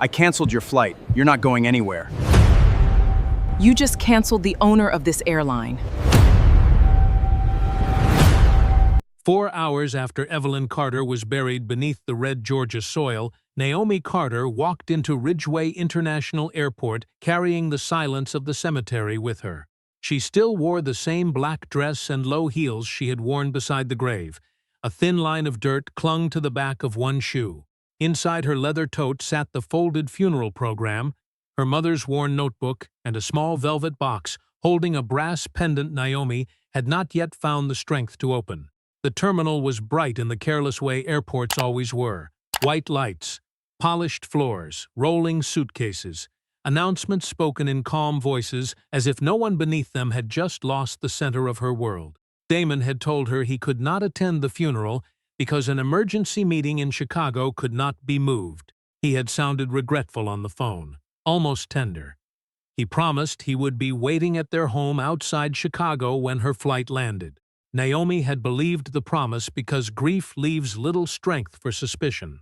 I canceled your flight. You're not going anywhere. You just canceled the owner of this airline. 4 hours after Evelyn Carter was buried beneath the red Georgia soil, Naomi Carter walked into Ridgeway International Airport carrying the silence of the cemetery with her. She still wore the same black dress and low heels she had worn beside the grave. A thin line of dirt clung to the back of one shoe. Inside her leather tote sat the folded funeral program, her mother's worn notebook, and a small velvet box holding a brass pendant Naomi had not yet found the strength to open. The terminal was bright in the careless way airports always were. White lights, polished floors, rolling suitcases, announcements spoken in calm voices as if no one beneath them had just lost the center of her world. Damon had told her he could not attend the funeral because an emergency meeting in Chicago could not be moved. He had sounded regretful on the phone, almost tender. He promised he would be waiting at their home outside Chicago when her flight landed. Naomi had believed the promise because grief leaves little strength for suspicion.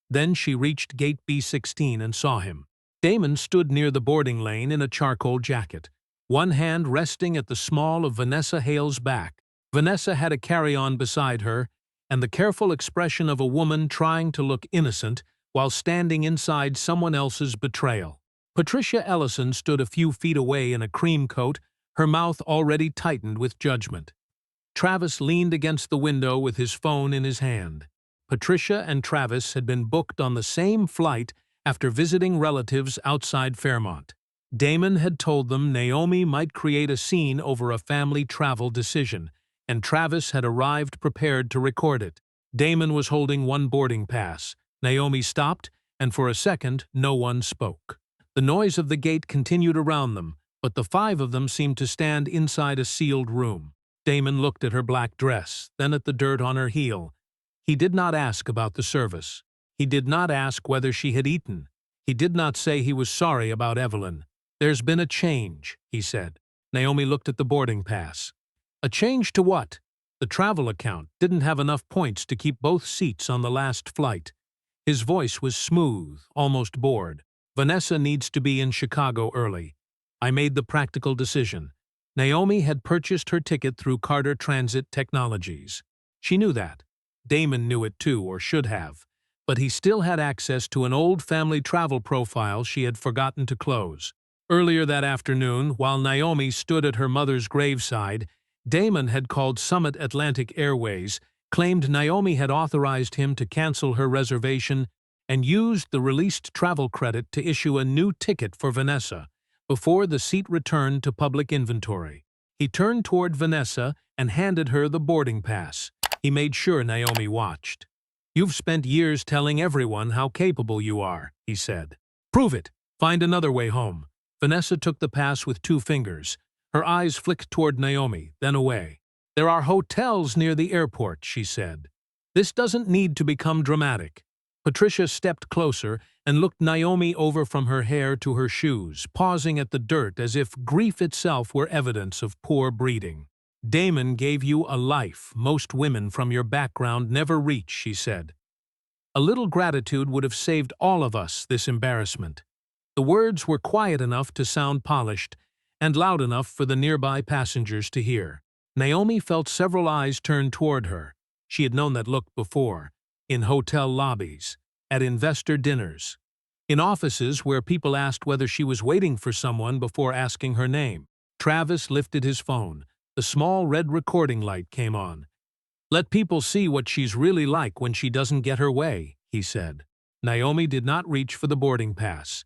Then she reached gate B16 and saw him. Damon stood near the boarding lane in a charcoal jacket, one hand resting at the small of Vanessa Hale's back. Vanessa had a carry-on beside her, and the careful expression of a woman trying to look innocent while standing inside someone else's betrayal. Patricia Ellison stood a few feet away in a cream coat, her mouth already tightened with judgment. Travis leaned against the window with his phone in his hand. Patricia and Travis had been booked on the same flight after visiting relatives outside Fairmont. Damon had told them Naomi might create a scene over a family travel decision, and Travis had arrived prepared to record it. Damon was holding one boarding pass. Naomi stopped, and for a second, no one spoke. The noise of the gate continued around them, but the five of them seemed to stand inside a sealed room. Damon looked at her black dress, then at the dirt on her heel. He did not ask about the service. He did not ask whether she had eaten. He did not say he was sorry about Evelyn. "There's been a change," he said. Naomi looked at the boarding pass. "A change to what?" The travel account didn't have enough points to keep both seats on the last flight. His voice was smooth, almost bored. "Vanessa needs to be in Chicago early. I made the practical decision." Naomi had purchased her ticket through Carter Transit Technologies. She knew that. Damon knew it too, or should have. But he still had access to an old family travel profile she had forgotten to close. Earlier that afternoon, while Naomi stood at her mother's graveside, Damon had called Summit Atlantic Airways, claimed Naomi had authorized him to cancel her reservation, and used the released travel credit to issue a new ticket for Vanessa, before the seat returned to public inventory. He turned toward Vanessa and handed her the boarding pass. He made sure Naomi watched. "You've spent years telling everyone how capable you are," he said. "Prove it. Find another way home." Vanessa took the pass with 2 fingers. Her eyes flicked toward Naomi, then away. "There are hotels near the airport," she said. "This doesn't need to become dramatic." Patricia stepped closer and looked Naomi over from her hair to her shoes, pausing at the dirt as if grief itself were evidence of poor breeding. "Damon gave you a life most women from your background never reach," she said. "A little gratitude would have saved all of us this embarrassment." The words were quiet enough to sound polished, and loud enough for the nearby passengers to hear. Naomi felt several eyes turned toward her. She had known that look before. In hotel lobbies, at investor dinners, in offices where people asked whether she was waiting for someone before asking her name. Travis lifted his phone. The small red recording light came on. "Let people see what she's really like when she doesn't get her way," he said. Naomi did not reach for the boarding pass.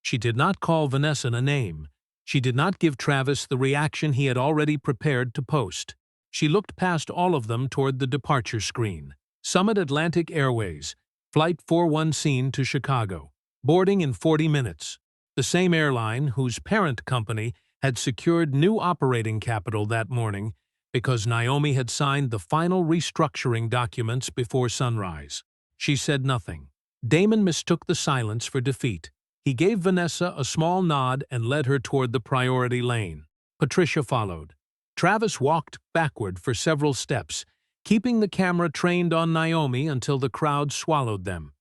She did not call Vanessa a name. She did not give Travis the reaction he had already prepared to post. She looked past all of them toward the departure screen. Summit Atlantic Airways, Flight 41 to Chicago. Boarding in 40 minutes. The same airline whose parent company had secured new operating capital that morning because Naomi had signed the final restructuring documents before sunrise. She said nothing. Damon mistook the silence for defeat. He gave Vanessa a small nod and led her toward the priority lane. Patricia followed. Travis walked backward for several steps, keeping the camera trained on Naomi until the crowd swallowed them.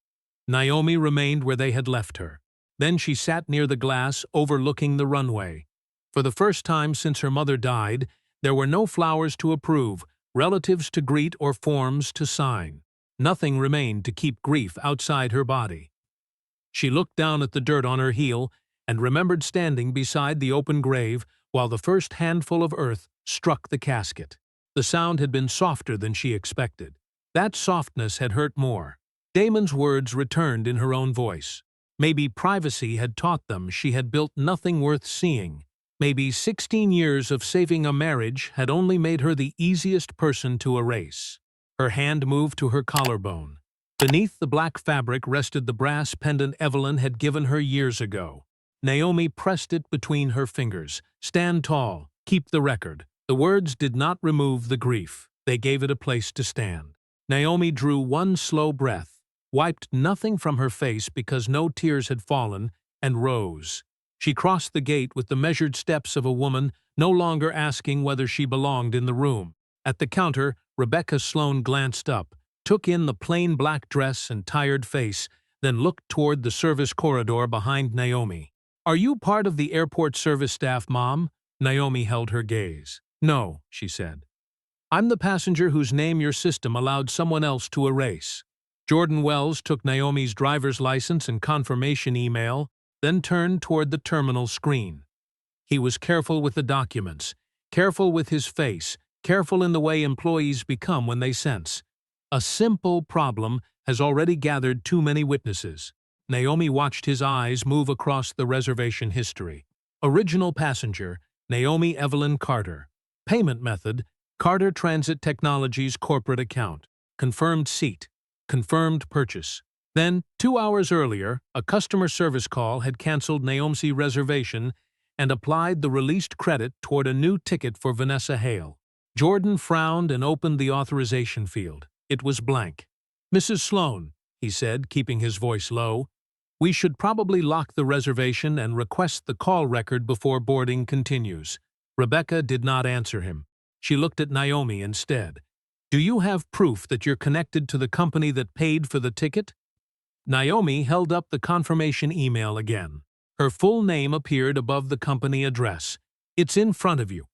Naomi remained where they had left her. Then she sat near the glass, overlooking the runway. For the first time since her mother died, there were no flowers to approve, relatives to greet, or forms to sign. Nothing remained to keep grief outside her body. She looked down at the dirt on her heel and remembered standing beside the open grave while the first handful of earth struck the casket. The sound had been softer than she expected. That softness had hurt more. Damon's words returned in her own voice. Maybe privacy had taught them she had built nothing worth seeing. Maybe 16 years of saving a marriage had only made her the easiest person to erase. Her hand moved to her collarbone. Beneath the black fabric rested the brass pendant Evelyn had given her years ago. Naomi pressed it between her fingers. "Stand tall. Keep the record." The words did not remove the grief. They gave it a place to stand. Naomi drew one slow breath, wiped nothing from her face because no tears had fallen, and rose. She crossed the gate with the measured steps of a woman, no longer asking whether she belonged in the room. At the counter, Rebecca Sloane glanced up, took in the plain black dress and tired face, then looked toward the service corridor behind Naomi. "Are you part of the airport service staff, Mom?" Naomi held her gaze. "No," she said. "I'm the passenger whose name your system allowed someone else to erase." Jordan Wells took Naomi's driver's license and confirmation email, then turned toward the terminal screen. He was careful with the documents, careful with his face, careful in the way employees become when they sense. A simple problem has already gathered too many witnesses. Naomi watched his eyes move across the reservation history. Original passenger, Naomi Evelyn Carter. Payment method, Carter Transit Technologies corporate account. Confirmed seat. Confirmed purchase. Then, 2 hours earlier, a customer service call had canceled Naomi's reservation and applied the released credit toward a new ticket for Vanessa Hale. Jordan frowned and opened the authorization field. It was blank. "Mrs. Sloane," he said, keeping his voice low, "we should probably lock the reservation and request the call record before boarding continues." Rebecca did not answer him. She looked at Naomi instead. "Do you have proof that you're connected to the company that paid for the ticket?" Naomi held up the confirmation email again. Her full name appeared above the company address. "It's in front of you."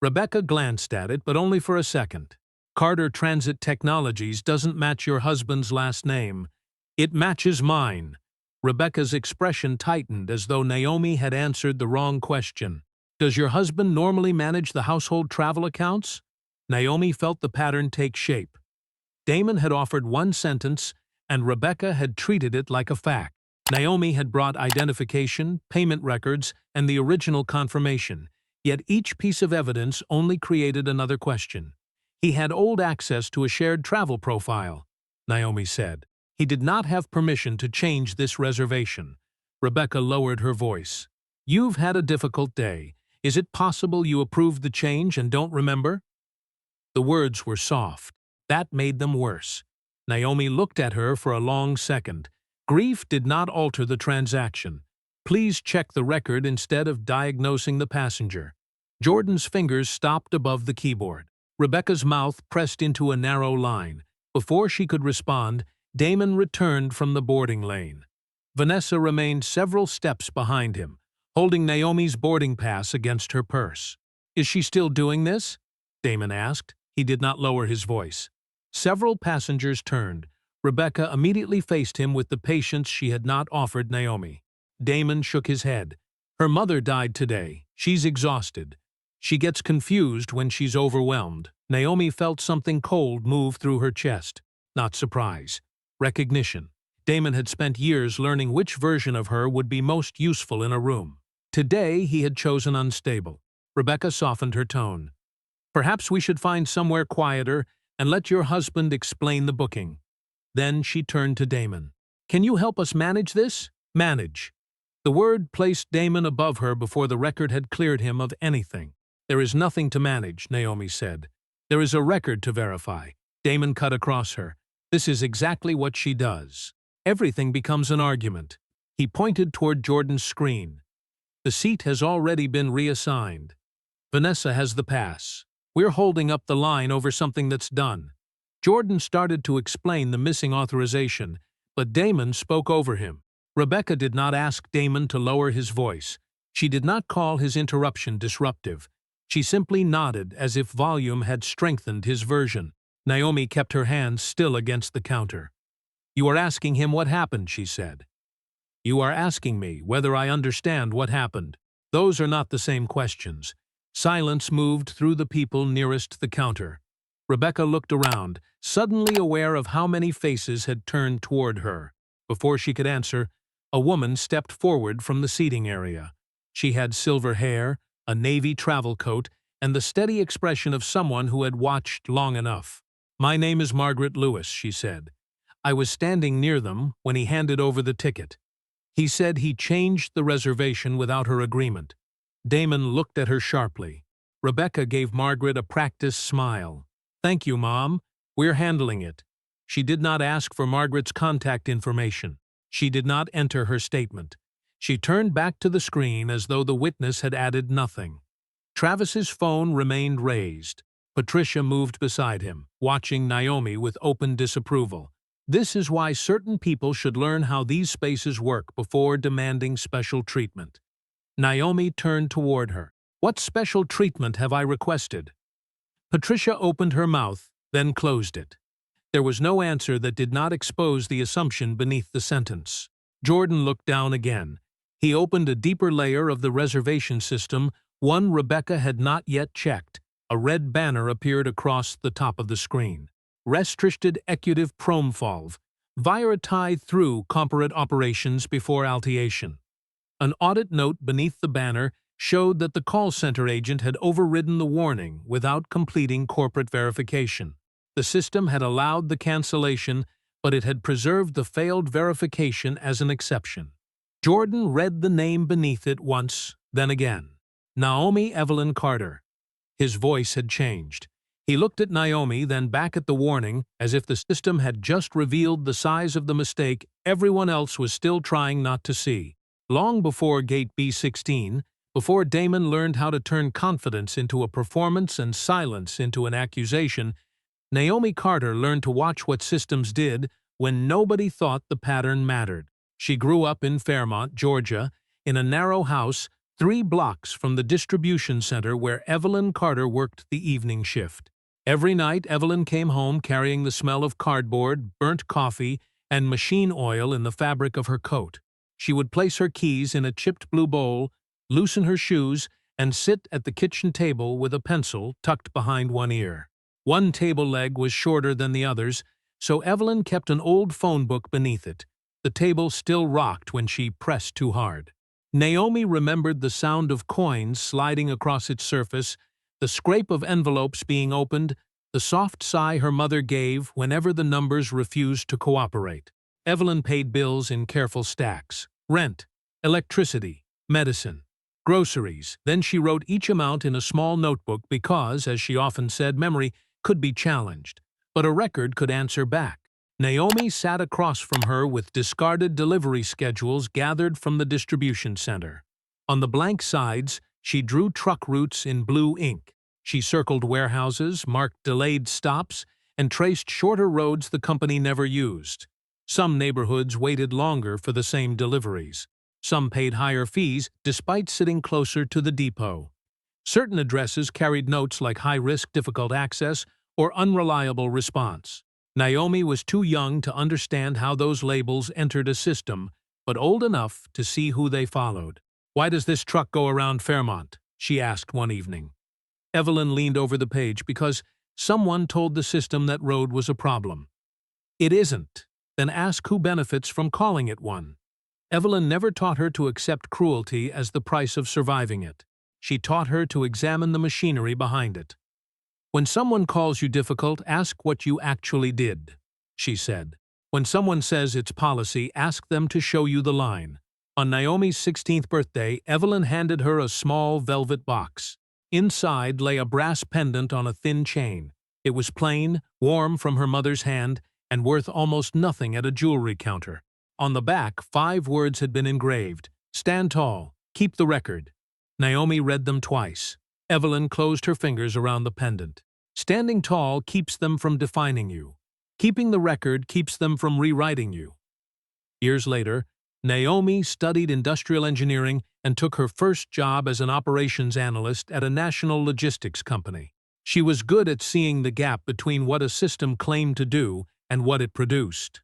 Rebecca glanced at it, but only for a second. "Carter Transit Technologies doesn't match your husband's last name. It matches mine." Rebecca's expression tightened as though Naomi had answered the wrong question. "Does your husband normally manage the household travel accounts?" Naomi felt the pattern take shape. Damon had offered one sentence, and Rebecca had treated it like a fact. Naomi had brought identification, payment records, and the original confirmation, yet each piece of evidence only created another question. "He had old access to a shared travel profile," Naomi said. "He did not have permission to change this reservation." Rebecca lowered her voice. "You've had a difficult day. Is it possible you approved the change and don't remember?" The words were soft. That made them worse. Naomi looked at her for a long second. Grief did not alter the transaction. "Please check the record instead of diagnosing the passenger." Jordan's fingers stopped above the keyboard. Rebecca's mouth pressed into a narrow line. Before she could respond, Damon returned from the boarding lane. Vanessa remained several steps behind him, holding Naomi's boarding pass against her purse. "Is she still doing this?" Damon asked. He did not lower his voice. Several passengers turned. Rebecca immediately faced him with the patience she had not offered Naomi. Damon shook his head. "Her mother died today. She's exhausted. She gets confused when she's overwhelmed." Naomi felt something cold move through her chest. Not surprise. Recognition. Damon had spent years learning which version of her would be most useful in a room. Today he had chosen unstable. Rebecca softened her tone. "Perhaps we should find somewhere quieter and let your husband explain the booking." Then she turned to Damon. "Can you help us manage this?" Manage. The word placed Damon above her before the record had cleared him of anything. "There is nothing to manage," Naomi said. "There is a record to verify." Damon cut across her. "This is exactly what she does. Everything becomes an argument." He pointed toward Jordan's screen. "The seat has already been reassigned. Vanessa has the pass. We're holding up the line over something that's done." Jordan started to explain the missing authorization, but Damon spoke over him. Rebecca did not ask Damon to lower his voice. She did not call his interruption disruptive. She simply nodded as if volume had strengthened his version. Naomi kept her hands still against the counter. "You are asking him what happened," she said. "You are asking me whether I understand what happened. Those are not the same questions." Silence moved through the people nearest the counter. Rebecca looked around, suddenly aware of how many faces had turned toward her. Before she could answer, a woman stepped forward from the seating area. She had silver hair, a navy travel coat, and the steady expression of someone who had watched long enough. "My name is Margaret Lewis," she said. "I was standing near them when he handed over the ticket. He said he changed the reservation without her agreement." Damon looked at her sharply. Rebecca gave Margaret a practiced smile. "Thank you, Mom. We're handling it." She did not ask for Margaret's contact information. She did not enter her statement. She turned back to the screen as though the witness had added nothing. Travis's phone remained raised. Patricia moved beside him, watching Naomi with open disapproval. This is why certain people should learn how these spaces work before demanding special treatment. Naomi turned toward her. "What special treatment have I requested?" Patricia opened her mouth, then closed it. There was no answer that did not expose the assumption beneath the sentence. Jordan looked down again. He opened a deeper layer of the reservation system, one Rebecca had not yet checked. A red banner appeared across the top of the screen. "Restricted Executive Promfalv. Via through corporate operations before altiation." An audit note beneath the banner showed that the call center agent had overridden the warning without completing corporate verification. The system had allowed the cancellation, but it had preserved the failed verification as an exception. Jordan read the name beneath it once, then again. Naomi Evelyn Carter. His voice had changed. He looked at Naomi, then back at the warning, as if the system had just revealed the size of the mistake everyone else was still trying not to see. Long before Gate B16, before Damon learned how to turn confidence into a performance and silence into an accusation, Naomi Carter learned to watch what systems did when nobody thought the pattern mattered. She grew up in Fairmont, Georgia, in a narrow house 3 blocks from the distribution center where Evelyn Carter worked the evening shift. Every night, Evelyn came home carrying the smell of cardboard, burnt coffee, and machine oil in the fabric of her coat. She would place her keys in a chipped blue bowl, loosen her shoes, and sit at the kitchen table with a pencil tucked behind one ear. One table leg was shorter than the others, so Evelyn kept an old phone book beneath it. The table still rocked when she pressed too hard. Naomi remembered the sound of coins sliding across its surface, the scrape of envelopes being opened, the soft sigh her mother gave whenever the numbers refused to cooperate. Evelyn paid bills in careful stacks. Rent, electricity, medicine, groceries. Then she wrote each amount in a small notebook because, as she often said, memory could be challenged, but a record could answer back. Naomi sat across from her with discarded delivery schedules gathered from the distribution center. On the blank sides, she drew truck routes in blue ink. She circled warehouses, marked delayed stops, and traced shorter roads the company never used. Some neighborhoods waited longer for the same deliveries. Some paid higher fees despite sitting closer to the depot. Certain addresses carried notes like high-risk, difficult access, or unreliable response. Naomi was too young to understand how those labels entered a system, but old enough to see who they followed. "Why does this truck go around Fairmont?" she asked one evening. Evelyn leaned over the page. "Because someone told the system that road was a problem." "It isn't. Then ask who benefits from calling it one." Evelyn never taught her to accept cruelty as the price of surviving it. She taught her to examine the machinery behind it. "When someone calls you difficult, ask what you actually did," she said. "When someone says it's policy, ask them to show you the line." On Naomi's 16th birthday, Evelyn handed her a small velvet box. Inside lay a brass pendant on a thin chain. It was plain, warm from her mother's hand, and worth almost nothing at a jewelry counter. On the back, 5 words had been engraved. "Stand tall. Keep the record." Naomi read them twice. Evelyn closed her fingers around the pendant. "Standing tall keeps them from defining you. Keeping the record keeps them from rewriting you." Years later, Naomi studied industrial engineering and took her first job as an operations analyst at a national logistics company. She was good at seeing the gap between what a system claimed to do and what it produced.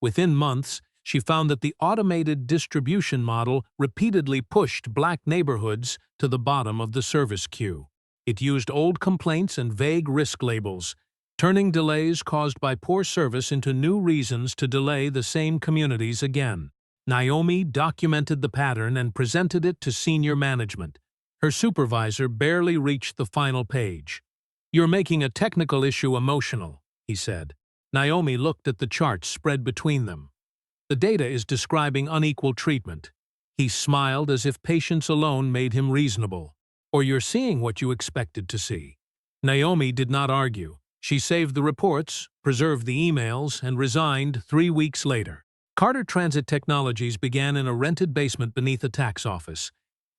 Within months, she found that the automated distribution model repeatedly pushed black neighborhoods to the bottom of the service queue. It used old complaints and vague risk labels, turning delays caused by poor service into new reasons to delay the same communities again. Naomi documented the pattern and presented it to senior management. Her supervisor barely reached the final page. "You're making a technical issue emotional," he said. Naomi looked at the charts spread between them. "The data is describing unequal treatment." He smiled as if patience alone made him reasonable. "Or you're seeing what you expected to see." Naomi did not argue. She saved the reports, preserved the emails, and resigned 3 weeks later. Carter Transit Technologies began in a rented basement beneath a tax office.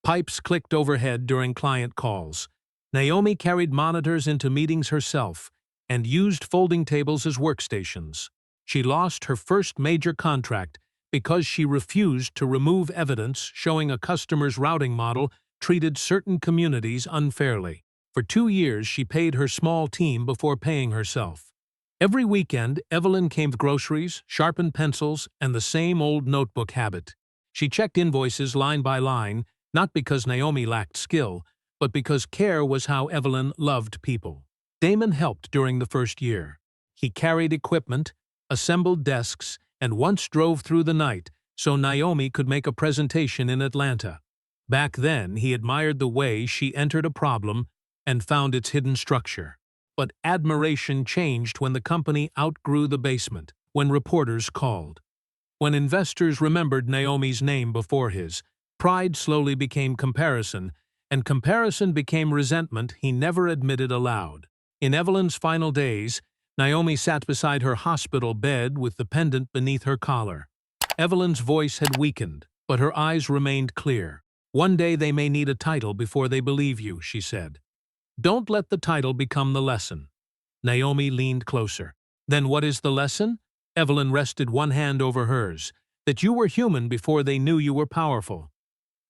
Pipes clicked overhead during client calls. Naomi carried monitors into meetings herself and used folding tables as workstations. She lost her first major contract because she refused to remove evidence showing a customer's routing model treated certain communities unfairly. For 2 years, she paid her small team before paying herself. Every weekend, Evelyn came with groceries, sharpened pencils, and the same old notebook habit. She checked invoices line by line, not because Naomi lacked skill, but because care was how Evelyn loved people. Damon helped during the first year. He carried equipment, assembled desks, and once drove through the night so Naomi could make a presentation in Atlanta. Back then, he admired the way she entered a problem and found its hidden structure. But admiration changed when the company outgrew the basement, when reporters called. When investors remembered Naomi's name before his, pride slowly became comparison, and comparison became resentment he never admitted aloud. In Evelyn's final days, Naomi sat beside her hospital bed with the pendant beneath her collar. Evelyn's voice had weakened, but her eyes remained clear. "One day they may need a title before they believe you," she said. "Don't let the title become the lesson." Naomi leaned closer. "Then what is the lesson?" Evelyn rested one hand over hers. "That you were human before they knew you were powerful."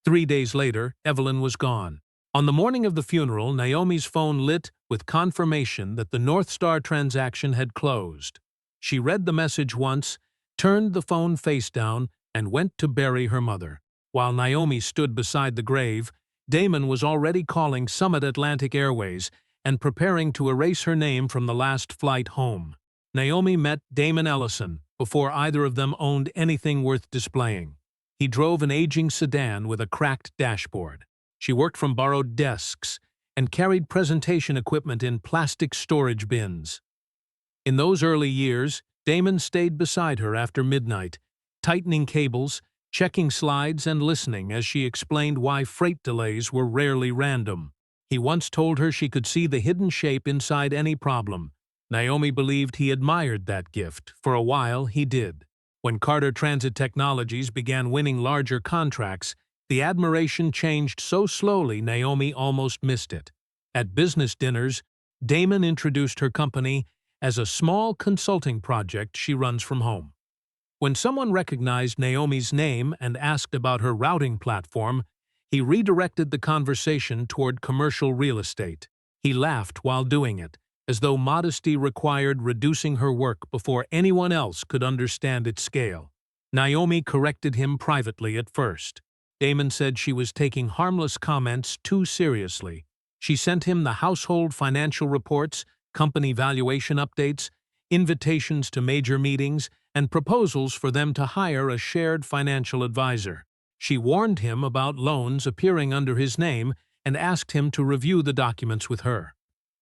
3 days later, Evelyn was gone. On the morning of the funeral, Naomi's phone lit with confirmation that the North Star transaction had closed. She read the message once, turned the phone face down, and went to bury her mother. While Naomi stood beside the grave, Damon was already calling Summit Atlantic Airways and preparing to erase her name from the last flight home. Naomi met Damon Ellison before either of them owned anything worth displaying. He drove an aging sedan with a cracked dashboard. She worked from borrowed desks and carried presentation equipment in plastic storage bins. In those early years, Damon stayed beside her after midnight, tightening cables, checking slides, and listening as she explained why freight delays were rarely random. He once told her she could see the hidden shape inside any problem. Naomi believed he admired that gift. For a while, he did. When Carter Transit Technologies began winning larger contracts, the admiration changed so slowly Naomi almost missed it. At business dinners, Damon introduced her company as a small consulting project she runs from home. When someone recognized Naomi's name and asked about her routing platform, he redirected the conversation toward commercial real estate. He laughed while doing it, as though modesty required reducing her work before anyone else could understand its scale. Naomi corrected him privately at first. Damon said she was taking harmless comments too seriously. She sent him the household financial reports, company valuation updates, invitations to major meetings, and proposals for them to hire a shared financial advisor. She warned him about loans appearing under his name and asked him to review the documents with her.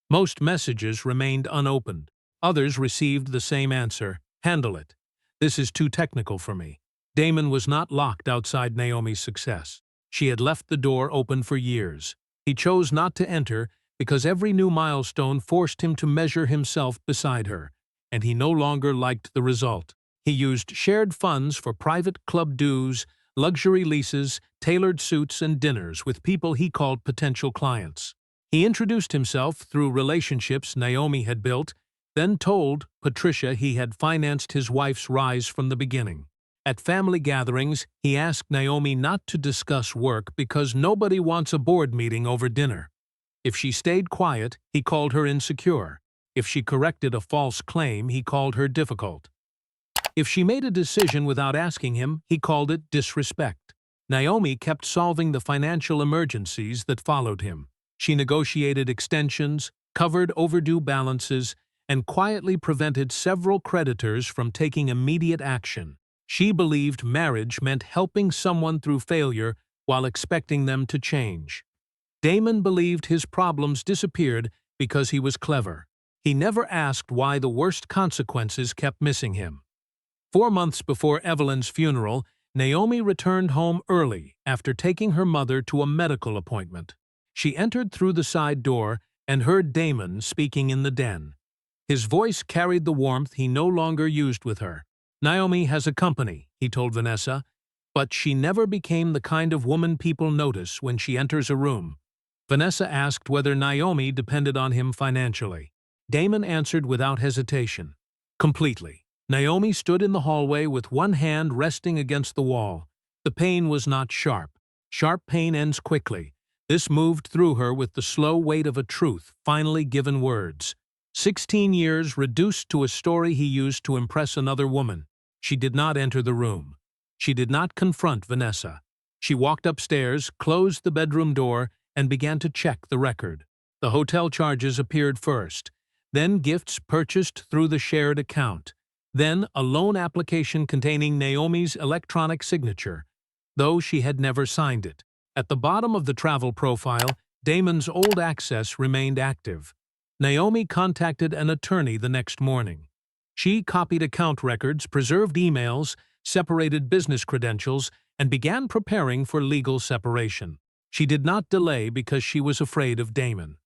Most messages remained unopened. Others received the same answer: "Handle it. This is too technical for me." Damon was not locked outside Naomi's success. She had left the door open for years. He chose not to enter because every new milestone forced him to measure himself beside her, and he no longer liked the result. He used shared funds for private club dues, luxury leases, tailored suits, and dinners with people he called potential clients. He introduced himself through relationships Naomi had built, then told Patricia he had financed his wife's rise from the beginning. At family gatherings, he asked Naomi not to discuss work because nobody wants a board meeting over dinner. If she stayed quiet, he called her insecure. If she corrected a false claim, he called her difficult. If she made a decision without asking him, he called it disrespect. Naomi kept solving the financial emergencies that followed him. She negotiated extensions, covered overdue balances, and quietly prevented several creditors from taking immediate action. She believed marriage meant helping someone through failure while expecting them to change. Damon believed his problems disappeared because he was clever. He never asked why the worst consequences kept missing him. 4 months before Evelyn's funeral, Naomi returned home early after taking her mother to a medical appointment. She entered through the side door and heard Damon speaking in the den. His voice carried the warmth he no longer used with her. "Naomi has a company," he told Vanessa, "but she never became the kind of woman people notice when she enters a room." Vanessa asked whether Naomi depended on him financially. Damon answered without hesitation. "Completely." Naomi stood in the hallway with one hand resting against the wall. The pain was not sharp. Sharp pain ends quickly. This moved through her with the slow weight of a truth finally given words. 16 years reduced to a story he used to impress another woman. She did not enter the room. She did not confront Vanessa. She walked upstairs, closed the bedroom door, and began to check the record. The hotel charges appeared first, then gifts purchased through the shared account, then a loan application containing Naomi's electronic signature, though she had never signed it. At the bottom of the travel profile, Damon's old access remained active. Naomi contacted an attorney the next morning. She copied account records, preserved emails, separated business credentials, and began preparing for legal separation. She did not delay because she was afraid of Damon.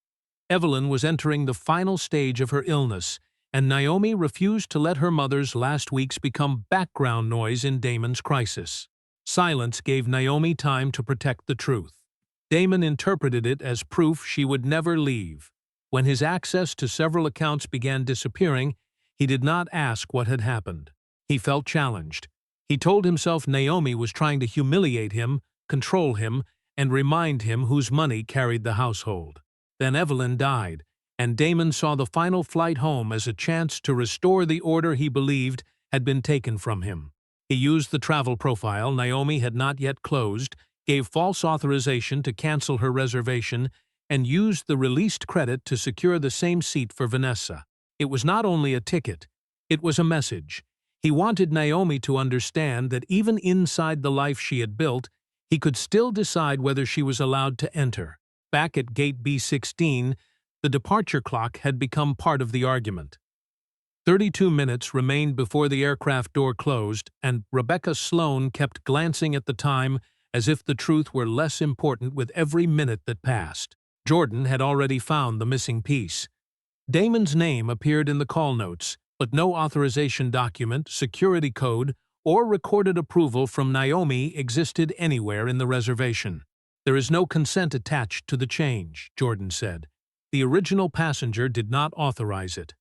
Evelyn was entering the final stage of her illness, and Naomi refused to let her mother's last weeks become background noise in Damon's crisis. Silence gave Naomi time to protect the truth. Damon interpreted it as proof she would never leave. When his access to several accounts began disappearing, he did not ask what had happened. He felt challenged. He told himself Naomi was trying to humiliate him, control him, and remind him whose money carried the household. Then Evelyn died, and Damon saw the final flight home as a chance to restore the order he believed had been taken from him. He used the travel profile Naomi had not yet closed, gave false authorization to cancel her reservation, and used the released credit to secure the same seat for Vanessa. It was not only a ticket, it was a message. He wanted Naomi to understand that even inside the life she had built, he could still decide whether she was allowed to enter. Back at gate B16, the departure clock had become part of the argument. 32 minutes remained before the aircraft door closed, and Rebecca Sloan kept glancing at the time as if the truth were less important with every minute that passed. Jordan had already found the missing piece. Damon's name appeared in the call notes, but no authorization document, security code, or recorded approval from Naomi existed anywhere in the reservation. "There is no consent attached to the change," Jordan said. "The original passenger did not authorize it."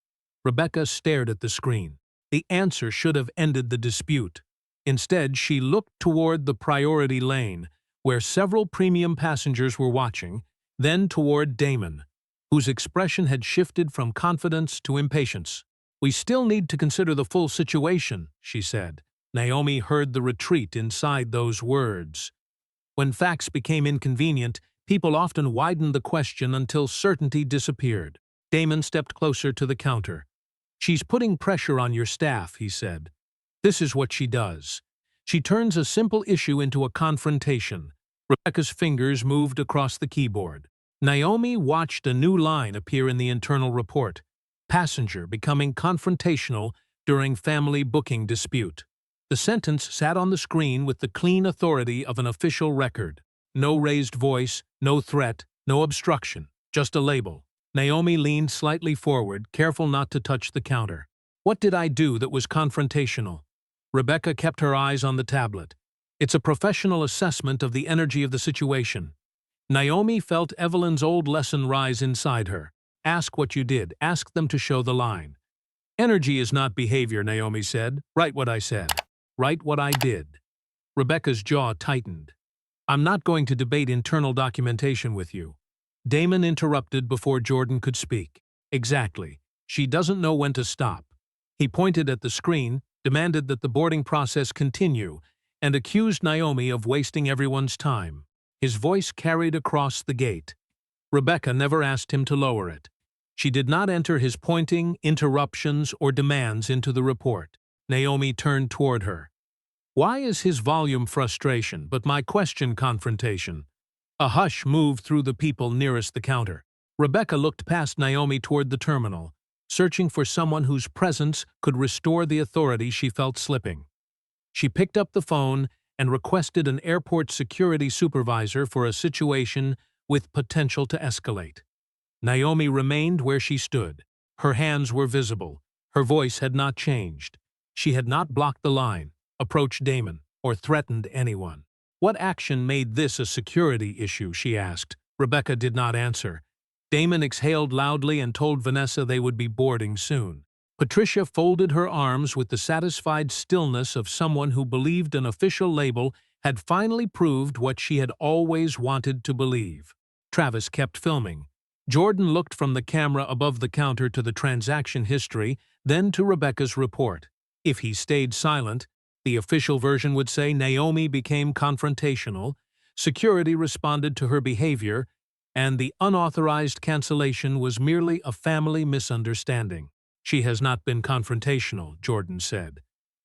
Rebecca stared at the screen. The answer should have ended the dispute. Instead, she looked toward the priority lane, where several premium passengers were watching, then toward Damon, whose expression had shifted from confidence to impatience. "We still need to consider the full situation," she said. Naomi heard the retreat inside those words. When facts became inconvenient, people often widened the question until certainty disappeared. Damon stepped closer to the counter. "She's putting pressure on your staff," he said. "This is what she does. She turns a simple issue into a confrontation." Rebecca's fingers moved across the keyboard. Naomi watched a new line appear in the internal report. "Passenger becoming confrontational during family booking dispute." The sentence sat on the screen with the clean authority of an official record. No raised voice, no threat, no obstruction, just a label. Naomi leaned slightly forward, careful not to touch the counter. "What did I do that was confrontational?" Rebecca kept her eyes on the tablet. "It's a professional assessment of the energy of the situation." Naomi felt Evelyn's old lesson rise inside her. "Ask what you did. Ask them to show the line." "Energy is not behavior," Naomi said. "Write what I said." Write what I did. Rebecca's jaw tightened. I'm not going to debate internal documentation with you. Damon interrupted before Jordan could speak. Exactly. She doesn't know when to stop. He pointed at the screen, demanded that the boarding process continue, and accused Naomi of wasting everyone's time. His voice carried across the gate. Rebecca never asked him to lower it. She did not enter his pointing, interruptions, or demands into the report. Naomi turned toward her. Why is his volume frustration, but my question confrontation? A hush moved through the people nearest the counter. Rebecca looked past Naomi toward the terminal, searching for someone whose presence could restore the authority she felt slipping. She picked up the phone and requested an airport security supervisor for a situation with potential to escalate. Naomi remained where she stood. Her hands were visible. Her voice had not changed. She had not blocked the line, approached Damon, or threatened anyone. What action made this a security issue, she asked. Rebecca did not answer. Damon exhaled loudly and told Vanessa they would be boarding soon. Patricia folded her arms with the satisfied stillness of someone who believed an official label had finally proved what she had always wanted to believe. Travis kept filming. Jordan looked from the camera above the counter to the transaction history, then to Rebecca's report. If he stayed silent, the official version would say Naomi became confrontational, security responded to her behavior, and the unauthorized cancellation was merely a family misunderstanding. She has not been confrontational, Jordan said.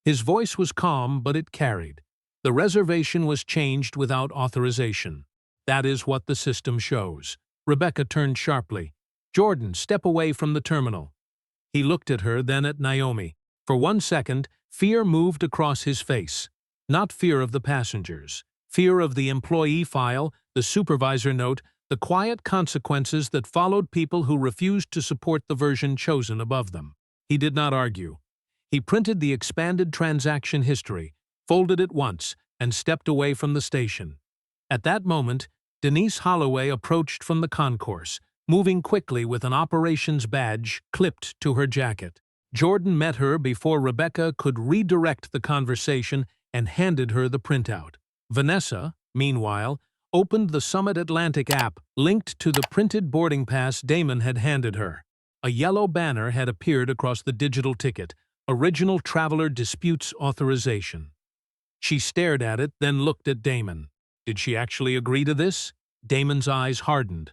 His voice was calm, but it carried. The reservation was changed without authorization. That is what the system shows. Rebecca turned sharply. Jordan, step away from the terminal. He looked at her, then at Naomi. For 1 second, fear moved across his face. Not fear of the passengers. Fear of the employee file, the supervisor note, the quiet consequences that followed people who refused to support the version chosen above them. He did not argue. He printed the expanded transaction history, folded it once, and stepped away from the station. At that moment, Denise Holloway approached from the concourse, moving quickly with an operations badge clipped to her jacket. Jordan met her before Rebecca could redirect the conversation and handed her the printout. Vanessa, meanwhile, opened the Summit Atlantic app linked to the printed boarding pass Damon had handed her. A yellow banner had appeared across the digital ticket, Original Traveler Disputes Authorization. She stared at it, then looked at Damon. Did she actually agree to this? Damon's eyes hardened.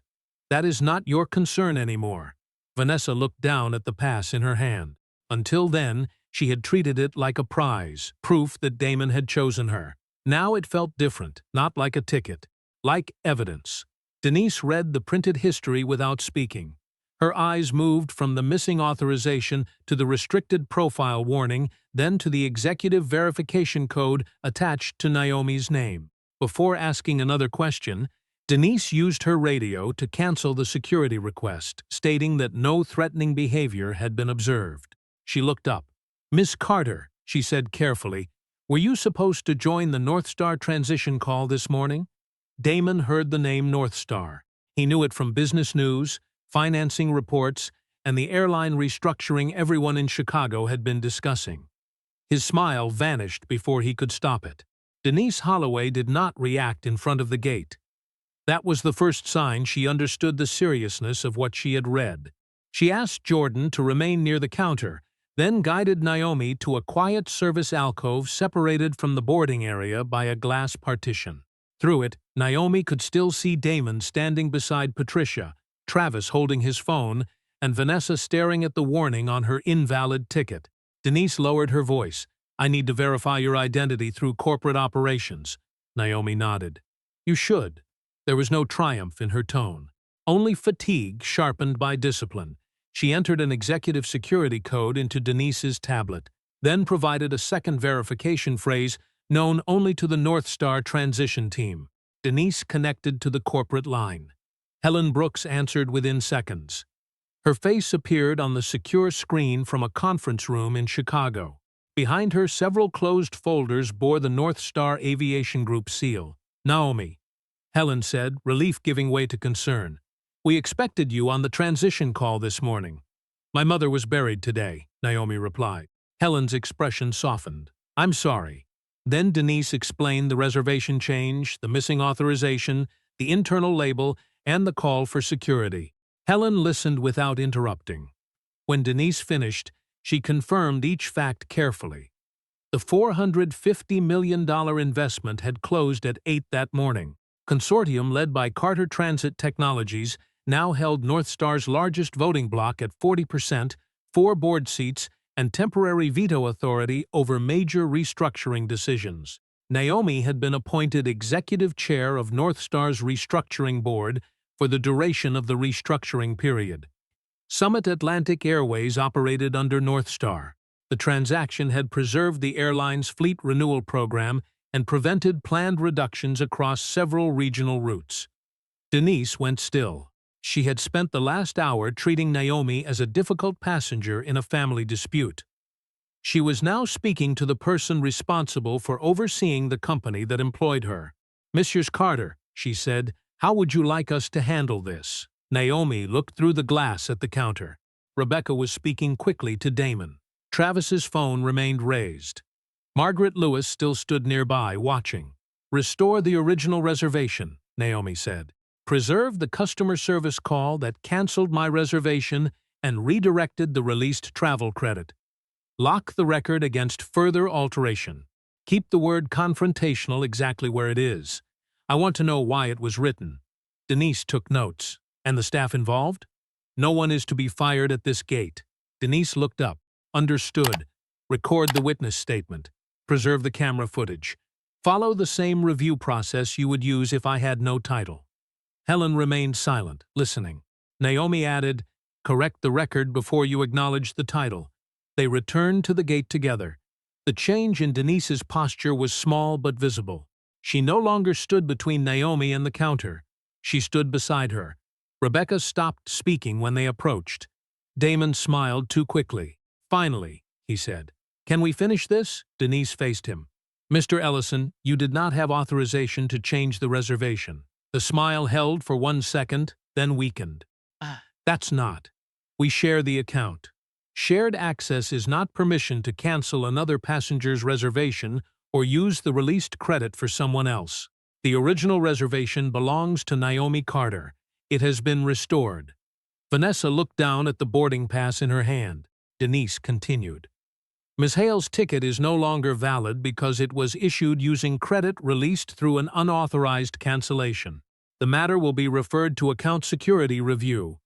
That is not your concern anymore. Vanessa looked down at the pass in her hand. Until then, she had treated it like a prize, proof that Damon had chosen her. Now it felt different, not like a ticket, like evidence. Denise read the printed history without speaking. Her eyes moved from the missing authorization to the restricted profile warning, then to the executive verification code attached to Naomi's name. Before asking another question, Denise used her radio to cancel the security request, stating that no threatening behavior had been observed. She looked up. Miss Carter, she said carefully, were you supposed to join the North Star transition call this morning? Damon heard the name North Star. He knew it from business news, financing reports, and the airline restructuring everyone in Chicago had been discussing. His smile vanished before he could stop it. Denise Holloway did not react in front of the gate. That was the first sign she understood the seriousness of what she had read. She asked Jordan to remain near the counter, then guided Naomi to a quiet service alcove separated from the boarding area by a glass partition. Through it, Naomi could still see Damon standing beside Patricia, Travis holding his phone, and Vanessa staring at the warning on her invalid ticket. Denise lowered her voice. I need to verify your identity through corporate operations. Naomi nodded. You should. There was no triumph in her tone, only fatigue sharpened by discipline. She entered an executive security code into Denise's tablet, then provided a second verification phrase known only to the North Star transition team. Denise connected to the corporate line. Helen Brooks answered within seconds. Her face appeared on the secure screen from a conference room in Chicago. Behind her, several closed folders bore the North Star Aviation Group seal. Naomi, Helen said, relief giving way to concern. We expected you on the transition call this morning. My mother was buried today, Naomi replied. Helen's expression softened. I'm sorry. Then Denise explained the reservation change, the missing authorization, the internal label, and the call for security. Helen listened without interrupting. When Denise finished, she confirmed each fact carefully. The $450 million investment had closed at 8 that morning. Consortium led by Carter Transit Technologies now held North Star's largest voting bloc at 40%, 4 board seats, and temporary veto authority over major restructuring decisions. Naomi had been appointed executive chair of North Star's restructuring board for the duration of the restructuring period. Summit Atlantic Airways operated under North Star. The transaction had preserved the airline's fleet renewal program and prevented planned reductions across several regional routes. Denise went still. She had spent the last hour treating Naomi as a difficult passenger in a family dispute. She was now speaking to the person responsible for overseeing the company that employed her. "Mrs. Carter," she said, "how would you like us to handle this?" Naomi looked through the glass at the counter. Rebecca was speaking quickly to Damon. Travis's phone remained raised. Margaret Lewis still stood nearby, watching. "Restore the original reservation," Naomi said. "Preserve the customer service call that canceled my reservation and redirected the released travel credit. Lock the record against further alteration. Keep the word confrontational exactly where it is. I want to know why it was written." Denise took notes. "And the staff involved?" "No one is to be fired at this gate." Denise looked up. "Understood. Record the witness statement. Preserve the camera footage. Follow the same review process you would use if I had no title." Helen remained silent, listening. Naomi added, "Correct the record before you acknowledge the title." They returned to the gate together. The change in Denise's posture was small but visible. She no longer stood between Naomi and the counter. She stood beside her. Rebecca stopped speaking when they approached. Damon smiled too quickly. "Finally," he said. "Can we finish this?" Denise faced him. "Mr. Ellison, you did not have authorization to change the reservation." The smile held for 1 second, then weakened. "That's not. We share the account. Shared access is not permission to cancel another passenger's reservation or use the released credit for someone else. The original reservation belongs to Naomi Carter. It has been restored." Vanessa looked down at the boarding pass in her hand. Denise continued. "Ms. Hale's ticket is no longer valid because it was issued using credit released through an unauthorized cancellation. The matter will be referred to account security review."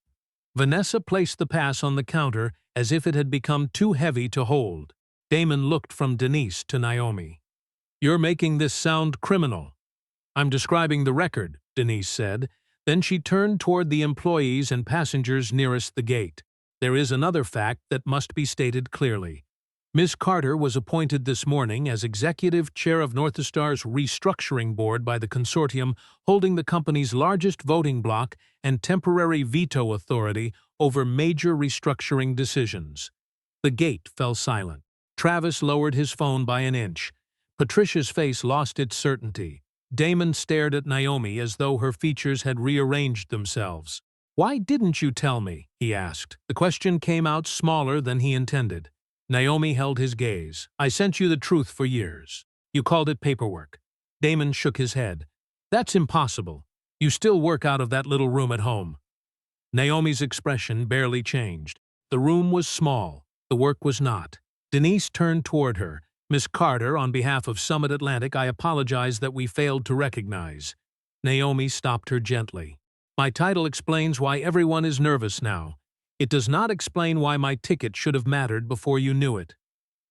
Vanessa placed the pass on the counter as if it had become too heavy to hold. Damon looked from Denise to Naomi. "You're making this sound criminal." "I'm describing the record," Denise said. Then she turned toward the employees and passengers nearest the gate. "There is another fact that must be stated clearly. Ms. Carter was appointed this morning as executive chair of North Star's restructuring board by the consortium holding the company's largest voting bloc and temporary veto authority over major restructuring decisions." The gate fell silent. Travis lowered his phone by an inch. Patricia's face lost its certainty. Damon stared at Naomi as though her features had rearranged themselves. "Why didn't you tell me?" he asked. The question came out smaller than he intended. Naomi held his gaze. "I sent you the truth for years. You called it paperwork." Damon shook his head. "That's impossible. You still work out of that little room at home." Naomi's expression barely changed. The room was small. The work was not. Denise turned toward her. "Miss Carter, on behalf of Summit Atlantic, I apologize that we failed to recognize." Naomi stopped her gently. "My title explains why everyone is nervous now. It does not explain why my ticket should have mattered before you knew it."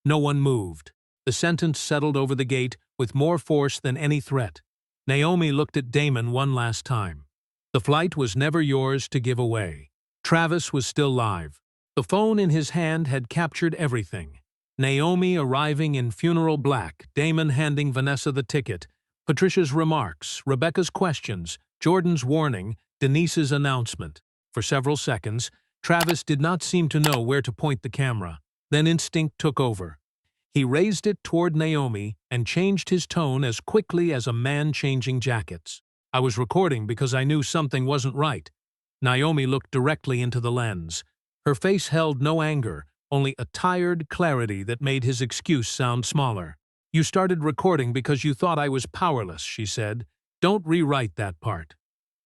No one moved. The sentence settled over the gate with more force than any threat. Naomi looked at Damon one last time. "The flight was never yours to give away." Travis was still live. The phone in his hand had captured everything. Naomi arriving in funeral black, Damon handing Vanessa the ticket, Patricia's remarks, Rebecca's questions, Jordan's warning, Denise's announcement. For several seconds, Travis did not seem to know where to point the camera. Then instinct took over. He raised it toward Naomi and changed his tone as quickly as a man changing jackets. "I was recording because I knew something wasn't right." Naomi looked directly into the lens. Her face held no anger, only a tired clarity that made his excuse sound smaller. You started recording because you thought I was powerless, she said. Don't rewrite that part.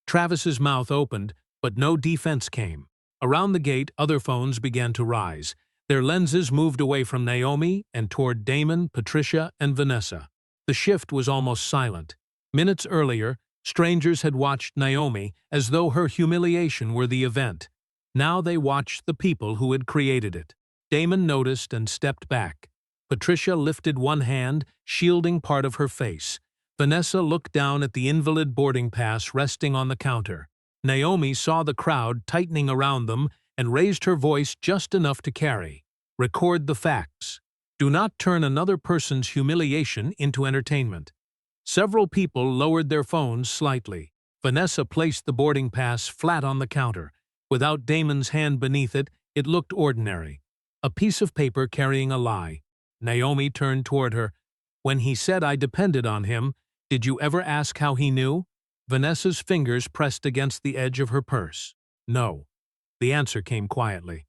Travis's mouth opened, but no defense came. Around the gate, other phones began to rise. Their lenses moved away from Naomi and toward Damon, Patricia, and Vanessa. The shift was almost silent. Minutes earlier, strangers had watched Naomi as though her humiliation were the event. Now they watched the people who had created it. Damon noticed and stepped back. Patricia lifted one hand, shielding part of her face. Vanessa looked down at the invalid boarding pass resting on the counter. Naomi saw the crowd tightening around them and raised her voice just enough to carry. Record the facts. Do not turn another person's humiliation into entertainment. Several people lowered their phones slightly. Vanessa placed the boarding pass flat on the counter. Without Damon's hand beneath it, it looked ordinary. A piece of paper carrying a lie. Naomi turned toward her. When he said I depended on him, did you ever ask how he knew? Vanessa's fingers pressed against the edge of her purse. No. The answer came quietly.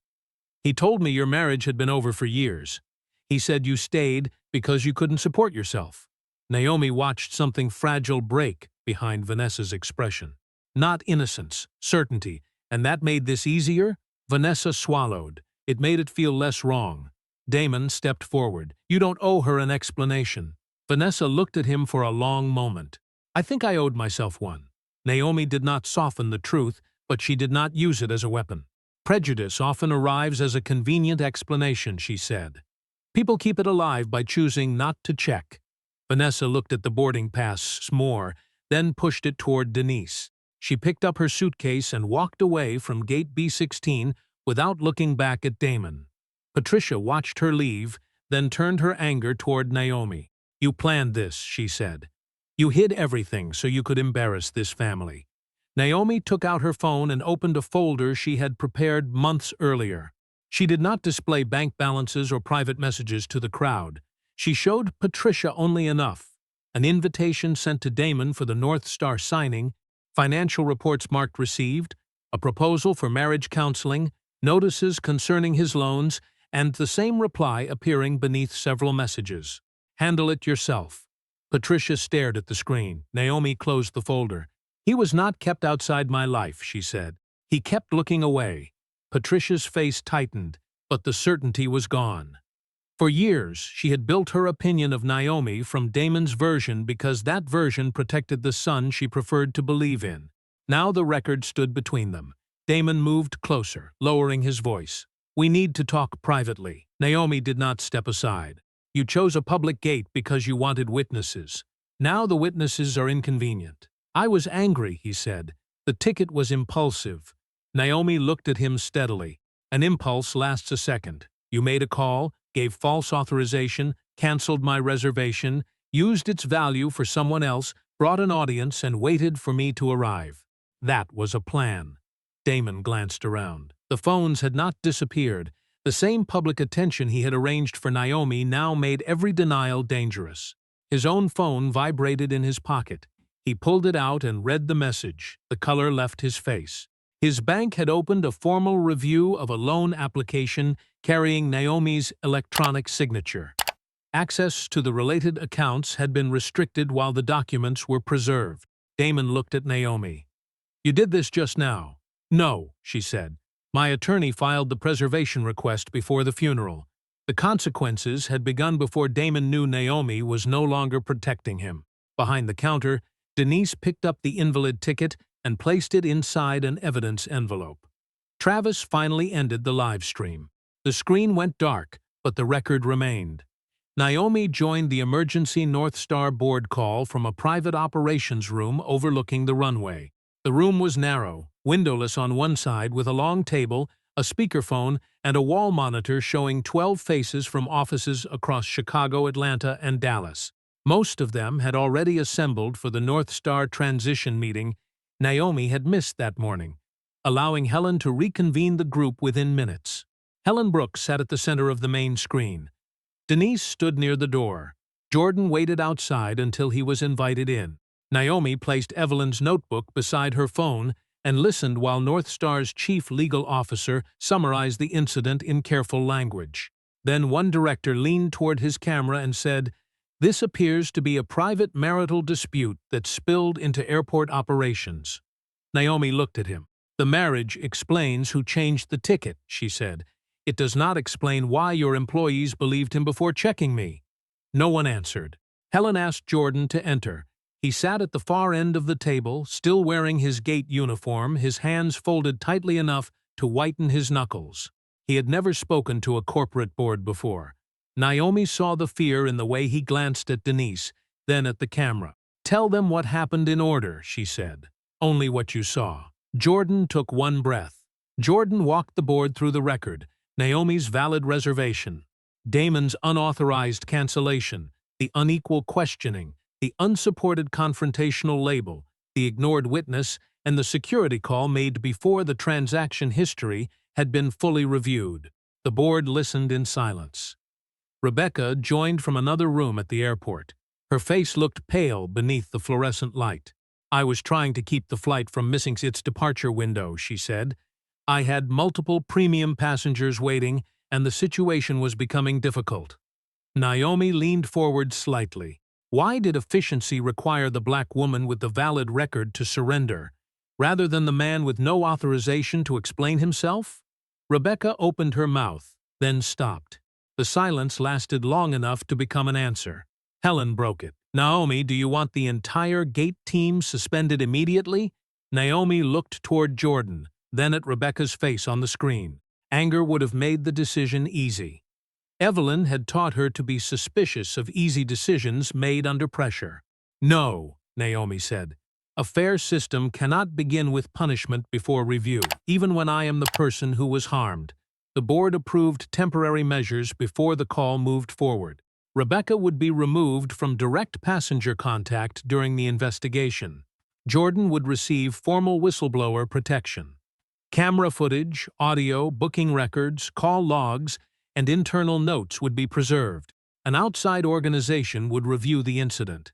He told me your marriage had been over for years. He said you stayed because you couldn't support yourself. Naomi watched something fragile break behind Vanessa's expression. Not innocence, certainty, and that made this easier? Vanessa swallowed. It made it feel less wrong. Damon stepped forward. You don't owe her an explanation. Vanessa looked at him for a long moment. I think I owed myself one. Naomi did not soften the truth, but she did not use it as a weapon. Prejudice often arrives as a convenient explanation, she said. People keep it alive by choosing not to check. Vanessa looked at the boarding pass more, then pushed it toward Denise. She picked up her suitcase and walked away from gate B16 without looking back at Damon. Patricia watched her leave, then turned her anger toward Naomi. You planned this, she said. You hid everything so you could embarrass this family. Naomi took out her phone and opened a folder she had prepared months earlier. She did not display bank balances or private messages to the crowd. She showed Patricia only enough. An invitation sent to Damon for the North Star signing, financial reports marked received, a proposal for marriage counseling, notices concerning his loans, and the same reply appearing beneath several messages. Handle it yourself. Patricia stared at the screen. Naomi closed the folder. He was not kept outside my life, she said. He kept looking away. Patricia's face tightened, but the certainty was gone. For years, she had built her opinion of Naomi from Damon's version because that version protected the son she preferred to believe in. Now the record stood between them. Damon moved closer, lowering his voice. We need to talk privately. Naomi did not step aside. You chose a public gate because you wanted witnesses. Now the witnesses are inconvenient. I was angry, he said. The ticket was impulsive. Naomi looked at him steadily. An impulse lasts a second. You made a call, gave false authorization, canceled my reservation, used its value for someone else, brought an audience, and waited for me to arrive. That was a plan. Damon glanced around. The phones had not disappeared. The same public attention he had arranged for Naomi now made every denial dangerous. His own phone vibrated in his pocket. He pulled it out and read the message. The color left his face. His bank had opened a formal review of a loan application carrying Naomi's electronic signature. Access to the related accounts had been restricted while the documents were preserved. Damon looked at Naomi. You did this just now. No, she said. My attorney filed the preservation request before the funeral. The consequences had begun before Damon knew Naomi was no longer protecting him. Behind the counter, Denise picked up the invalid ticket and placed it inside an evidence envelope. Travis finally ended the live stream. The screen went dark, but the record remained. Naomi joined the emergency North Star board call from a private operations room overlooking the runway. The room was narrow, windowless on one side with a long table, a speakerphone, and a wall monitor showing 12 faces from offices across Chicago, Atlanta, and Dallas. Most of them had already assembled for the North Star transition meeting Naomi had missed that morning, allowing Helen to reconvene the group within minutes. Helen Brooks sat at the center of the main screen. Denise stood near the door. Jordan waited outside until he was invited in. Naomi placed Evelyn's notebook beside her phone and listened while North Star's chief legal officer summarized the incident in careful language. Then one director leaned toward his camera and said, This appears to be a private marital dispute that spilled into airport operations. Naomi looked at him. The marriage explains who changed the ticket, she said. It does not explain why your employees believed him before checking me. No one answered. Helen asked Jordan to enter. He sat at the far end of the table, still wearing his gate uniform, his hands folded tightly enough to whiten his knuckles. He had never spoken to a corporate board before. Naomi saw the fear in the way he glanced at Denise, then at the camera. "Tell them what happened in order," she said. "Only what you saw." Jordan took one breath. Jordan walked the board through the record: Naomi's valid reservation, Damon's unauthorized cancellation, the unequal questioning, the unsupported confrontational label, the ignored witness, and the security call made before the transaction history had been fully reviewed. The board listened in silence. Rebecca joined from another room at the airport. Her face looked pale beneath the fluorescent light. "I was trying to keep the flight from missing its departure window," she said. "I had multiple premium passengers waiting, and the situation was becoming difficult." Naomi leaned forward slightly. Why did efficiency require the black woman with the valid record to surrender, rather than the man with no authorization to explain himself? Rebecca opened her mouth, then stopped. The silence lasted long enough to become an answer. Helen broke it. "Naomi, do you want the entire gate team suspended immediately?" Naomi looked toward Jordan, then at Rebecca's face on the screen. Anger would have made the decision easy. Evelyn had taught her to be suspicious of easy decisions made under pressure. "No," Naomi said. "A fair system cannot begin with punishment before review, even when I am the person who was harmed." The board approved temporary measures before the call moved forward. Rebecca would be removed from direct passenger contact during the investigation. Jordan would receive formal whistleblower protection. Camera footage, audio, booking records, call logs, and internal notes would be preserved. An outside organization would review the incident.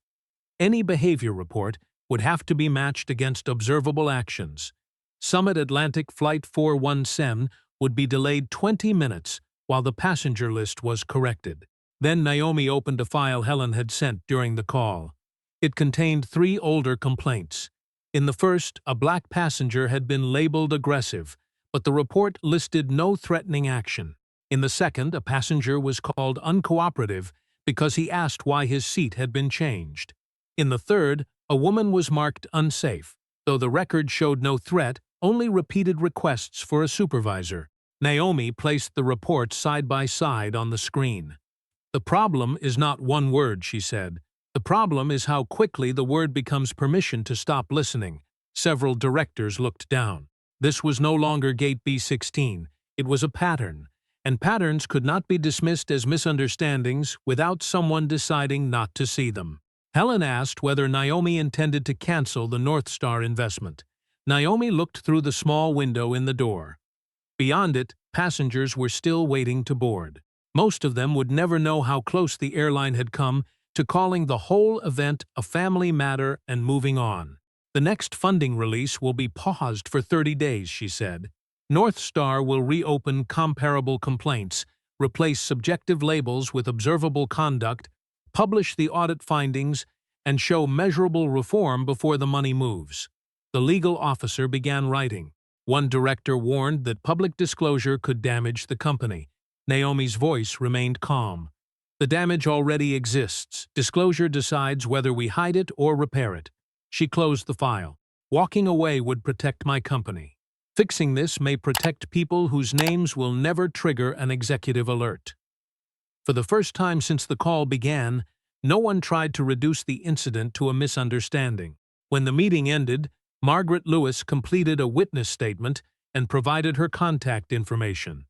Any behavior report would have to be matched against observable actions. Summit Atlantic Flight 41SEM would be delayed 20 minutes while the passenger list was corrected. Then Naomi opened a file Helen had sent during the call. It contained 3 older complaints. In the first, a black passenger had been labeled aggressive, but the report listed no threatening action. In the second, a passenger was called uncooperative because he asked why his seat had been changed. In the third, a woman was marked unsafe, though the record showed no threat, only repeated requests for a supervisor. Naomi placed the reports side by side on the screen. "The problem is not one word," she said. "The problem is how quickly the word becomes permission to stop listening." Several directors looked down. This was no longer Gate B16. It was a pattern, and patterns could not be dismissed as misunderstandings without someone deciding not to see them. Helen asked whether Naomi intended to cancel the North Star investment. Naomi looked through the small window in the door. Beyond it, passengers were still waiting to board. Most of them would never know how close the airline had come to calling the whole event a family matter and moving on. "The next funding release will be paused for 30 days, she said. North Star will reopen comparable complaints, replace subjective labels with observable conduct, publish the audit findings, and show measurable reform before the money moves." The legal officer began writing. One director warned that public disclosure could damage the company. Naomi's voice remained calm. "The damage already exists. Disclosure decides whether we hide it or repair it." She closed the file. "Walking away would protect my company. Fixing this may protect people whose names will never trigger an executive alert." For the first time since the call began, no one tried to reduce the incident to a misunderstanding. When the meeting ended, Margaret Lewis completed a witness statement and provided her contact information.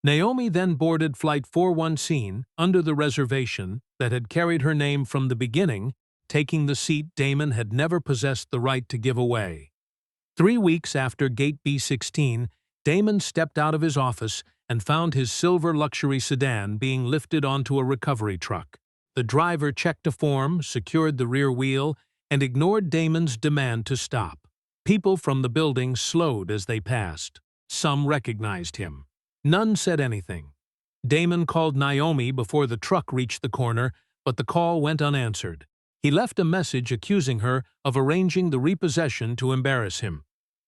Naomi then boarded Flight 41C under the reservation that had carried her name from the beginning, taking the seat Damon had never possessed the right to give away. 3 weeks after Gate B16, Damon stepped out of his office and found his silver luxury sedan being lifted onto a recovery truck. The driver checked a form, secured the rear wheel, and ignored Damon's demand to stop. People from the building slowed as they passed. Some recognized him. None said anything. Damon called Naomi before the truck reached the corner, but the call went unanswered. He left a message accusing her of arranging the repossession to embarrass him.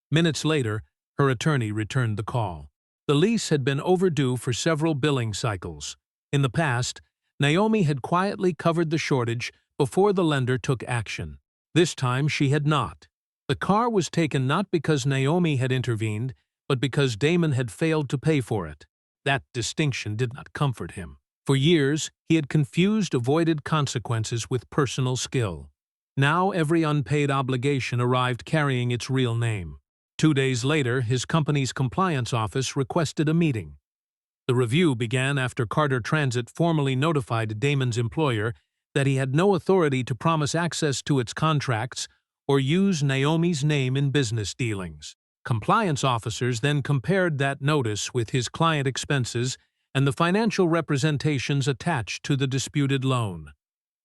Minutes later, her attorney returned the call. The lease had been overdue for several billing cycles. In the past, Naomi had quietly covered the shortage before the lender took action. This time she had not. The car was taken not because Naomi had intervened, but because Damon had failed to pay for it. That distinction did not comfort him. For years, he had confused avoided consequences with personal skill. Now every unpaid obligation arrived carrying its real name. 2 days later, his company's compliance office requested a meeting. The review began after Carter Transit formally notified Damon's employer that he had no authority to promise access to its contracts or use Naomi's name in business dealings. Compliance officers then compared that notice with his client expenses and the financial representations attached to the disputed loan.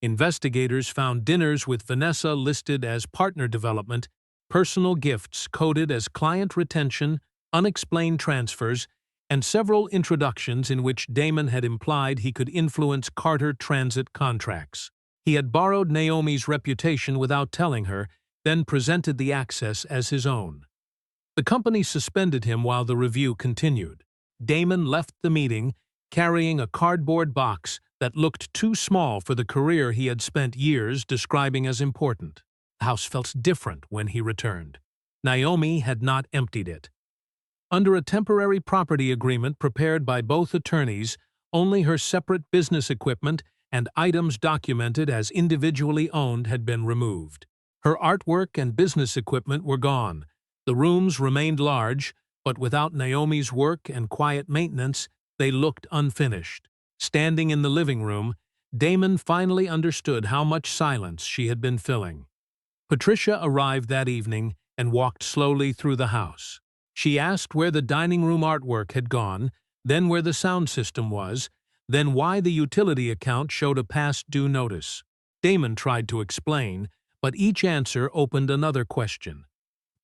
Investigators found dinners with Vanessa listed as partner development, personal gifts coded as client retention, unexplained transfers, and several introductions in which Damon had implied he could influence Carter Transit contracts. He had borrowed Naomi's reputation without telling her, then presented the access as his own. The company suspended him while the review continued. Damon left the meeting carrying a cardboard box that looked too small for the career he had spent years describing as important. The house felt different when he returned. Naomi had not emptied it. Under a temporary property agreement prepared by both attorneys, only her separate business equipment and items documented as individually owned had been removed. Her artwork and business equipment were gone. The rooms remained large, but without Naomi's work and quiet maintenance, they looked unfinished. Standing in the living room, Damon finally understood how much silence she had been filling. Patricia arrived that evening and walked slowly through the house. She asked where the dining room artwork had gone, then where the sound system was, then why the utility account showed a past due notice. Damon tried to explain, but each answer opened another question.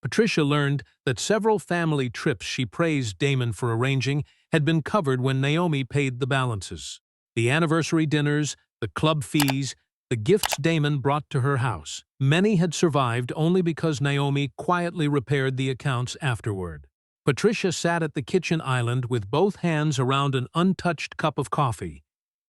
Patricia learned that several family trips she praised Damon for arranging had been covered when Naomi paid the balances. The anniversary dinners, the club fees, the gifts Damon brought to her house. Many had survived only because Naomi quietly repaired the accounts afterward. Patricia sat at the kitchen island with both hands around an untouched cup of coffee.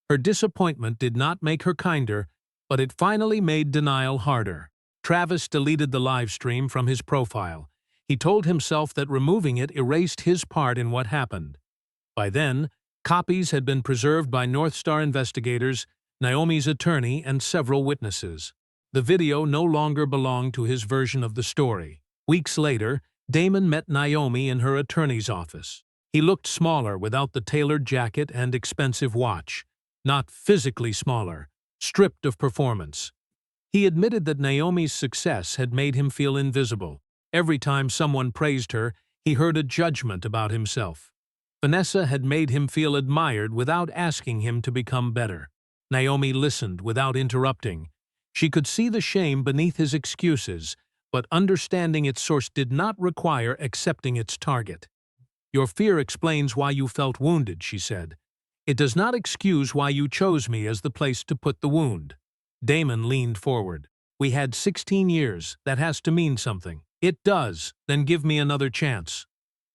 Her disappointment did not make her kinder, but it finally made denial harder. Travis deleted the live stream from his profile. He told himself that removing it erased his part in what happened. By then, copies had been preserved by North Star investigators, Naomi's attorney, and several witnesses. The video no longer belonged to his version of the story. Weeks later, Damon met Naomi in her attorney's office. He looked smaller without the tailored jacket and expensive watch. Not physically smaller, stripped of performance. He admitted that Naomi's success had made him feel invisible. Every time someone praised her, he heard a judgment about himself. Vanessa had made him feel admired without asking him to become better. Naomi listened without interrupting. She could see the shame beneath his excuses, but understanding its source did not require accepting its target. "Your fear explains why you felt wounded," she said. "It does not excuse why you chose me as the place to put the wound." Damon leaned forward. "We had 16 years. That has to mean something." "It does. Then give me another chance."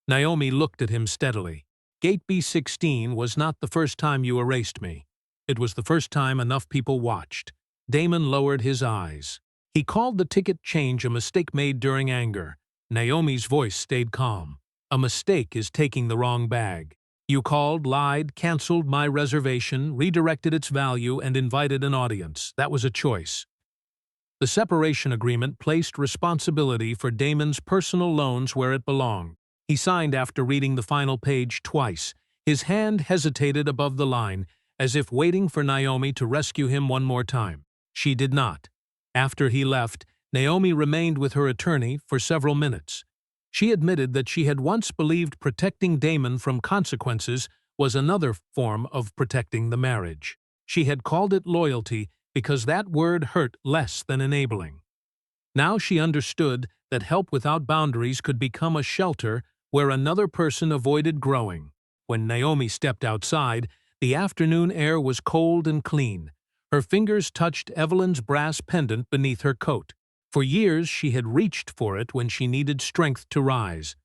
Naomi looked at him steadily. "Gate B16 was not the first time you erased me. It was the first time enough people watched." Damon lowered his eyes. He called the ticket change a mistake made during anger. Naomi's voice stayed calm. "A mistake is taking the wrong bag. You called, lied, canceled my reservation, redirected its value, and invited an audience. That was a choice." The separation agreement placed responsibility for Damon's personal loans where it belonged. He signed after reading the final page twice. His hand hesitated above the line, as if waiting for Naomi to rescue him one more time. She did not. After he left, Naomi remained with her attorney for several minutes. She admitted that she had once believed protecting Damon from consequences was another form of protecting the marriage. She had called it loyalty because that word hurt less than enabling. Now she understood that help without boundaries could become a shelter where another person avoided growing. When Naomi stepped outside, the afternoon air was cold and clean. Her fingers touched Evelyn's brass pendant beneath her coat. For years she had reached for it when she needed strength to rise.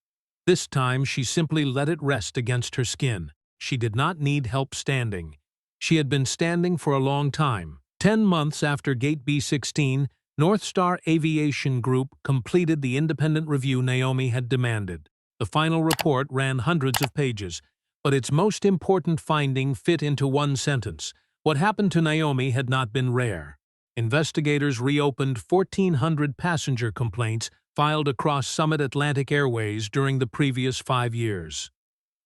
This time she simply let it rest against her skin. She did not need help standing. She had been standing for a long time. 10 months after Gate B-16, North Star Aviation Group completed the independent review Naomi had demanded. The final report ran hundreds of pages, but its most important finding fit into one sentence. What happened to Naomi had not been rare. Investigators reopened 1,400 passenger complaints filed across Summit Atlantic Airways during the previous 5 years.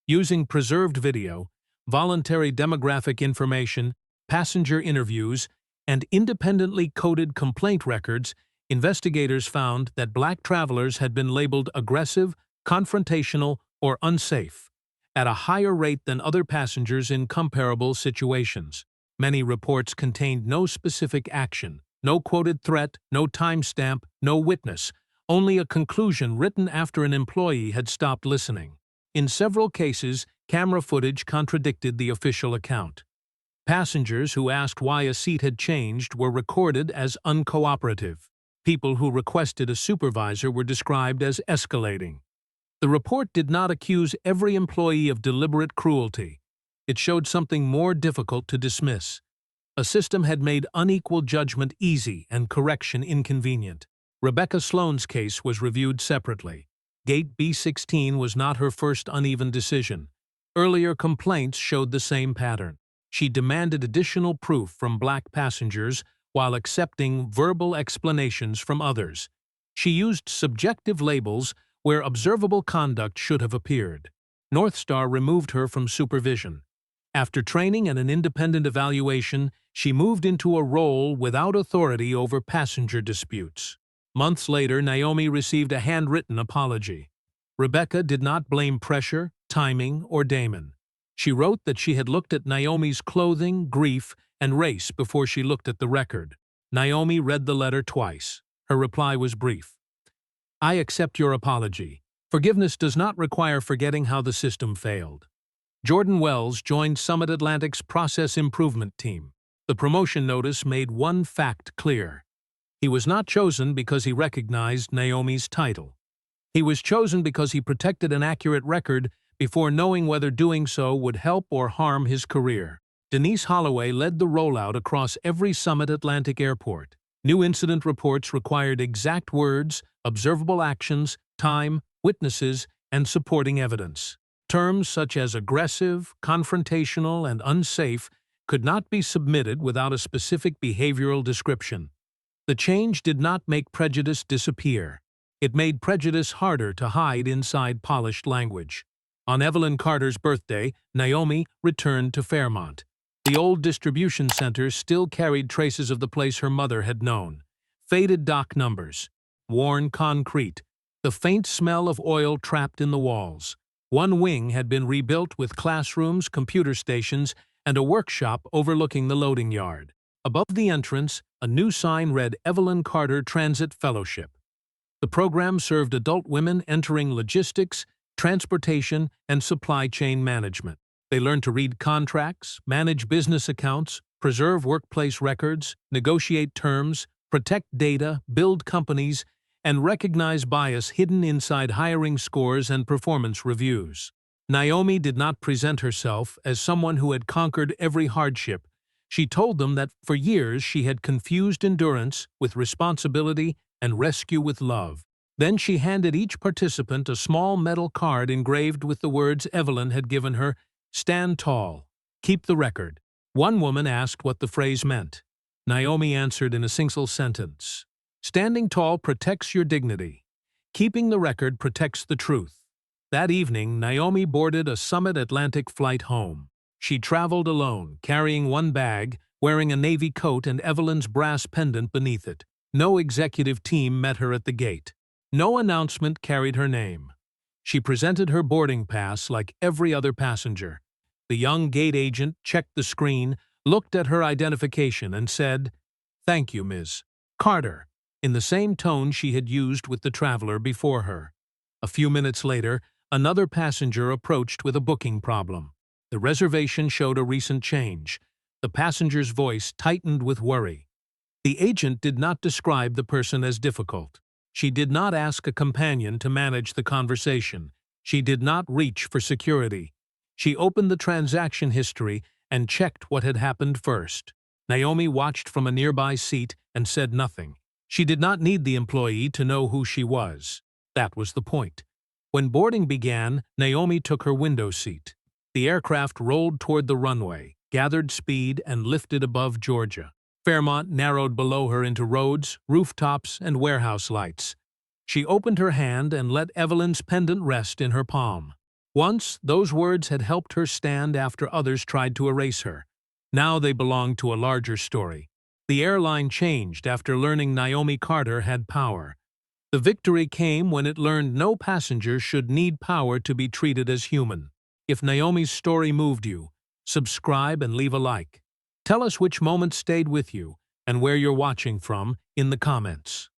Using preserved video, voluntary demographic information, passenger interviews, and independently coded complaint records, investigators found that black travelers had been labeled aggressive, confrontational, or unsafe, at a higher rate than other passengers in comparable situations. Many reports contained no specific action, no quoted threat, no timestamp, no witness, only a conclusion written after an employee had stopped listening. In several cases, camera footage contradicted the official account. Passengers who asked why a seat had changed were recorded as uncooperative. People who requested a supervisor were described as escalating. The report did not accuse every employee of deliberate cruelty. It showed something more difficult to dismiss. A system had made unequal judgment easy and correction inconvenient. Rebecca Sloan's case was reviewed separately. Gate B-16 was not her first uneven decision. Earlier complaints showed the same pattern. She demanded additional proof from black passengers while accepting verbal explanations from others. She used subjective labels where observable conduct should have appeared. North Star removed her from supervision. After training and an independent evaluation, she moved into a role without authority over passenger disputes. Months later, Naomi received a handwritten apology. Rebecca did not blame pressure, timing, or Damon. She wrote that she had looked at Naomi's clothing, grief, and race before she looked at the record. Naomi read the letter twice. Her reply was brief. "I accept your apology. Forgiveness does not require forgetting how the system failed." Jordan Wells joined Summit Atlantic's process improvement team. The promotion notice made one fact clear. He was not chosen because he recognized Naomi's title. He was chosen because he protected an accurate record before knowing whether doing so would help or harm his career. Denise Holloway led the rollout across every Summit Atlantic airport. New incident reports required exact words, observable actions, time, witnesses, and supporting evidence. Terms such as aggressive, confrontational, and unsafe could not be submitted without a specific behavioral description. The change did not make prejudice disappear. It made prejudice harder to hide inside polished language. On Evelyn Carter's birthday, Naomi returned to Fairmont. The old distribution center still carried traces of the place her mother had known. Faded dock numbers, worn concrete, the faint smell of oil trapped in the walls. One wing had been rebuilt with classrooms, computer stations, and a workshop overlooking the loading yard. Above the entrance, a new sign read Evelyn Carter Transit Fellowship. The program served adult women entering logistics, transportation, and supply chain management. They learned to read contracts, manage business accounts, preserve workplace records, negotiate terms, protect data, build companies, and recognize bias hidden inside hiring scores and performance reviews. Naomi did not present herself as someone who had conquered every hardship. She told them that for years she had confused endurance with responsibility and rescue with love. Then she handed each participant a small metal card engraved with the words Evelyn had given her: "Stand tall. Keep the record." One woman asked what the phrase meant. Naomi answered in a single sentence: "Standing tall protects your dignity. Keeping the record protects the truth." That evening, Naomi boarded a Summit Atlantic flight home. She traveled alone, carrying one bag, wearing a navy coat and Evelyn's brass pendant beneath it. No executive team met her at the gate. No announcement carried her name. She presented her boarding pass like every other passenger. The young gate agent checked the screen, looked at her identification, and said, "Thank you, Ms. Carter," in the same tone she had used with the traveler before her. A few minutes later, another passenger approached with a booking problem. The reservation showed a recent change. The passenger's voice tightened with worry. The agent did not describe the person as difficult. She did not ask a companion to manage the conversation. She did not reach for security. She opened the transaction history and checked what had happened first. Naomi watched from a nearby seat and said nothing. She did not need the employee to know who she was. That was the point. When boarding began, Naomi took her window seat. The aircraft rolled toward the runway, gathered speed, and lifted above Georgia. Fairmont narrowed below her into roads, rooftops, and warehouse lights. She opened her hand and let Evelyn's pendant rest in her palm. Once, those words had helped her stand after others tried to erase her. Now they belonged to a larger story. The airline changed after learning Naomi Carter had power. The victory came when it learned no passenger should need power to be treated as human. If Naomi's story moved you, subscribe and leave a like. Tell us which moment stayed with you and where you're watching from in the comments.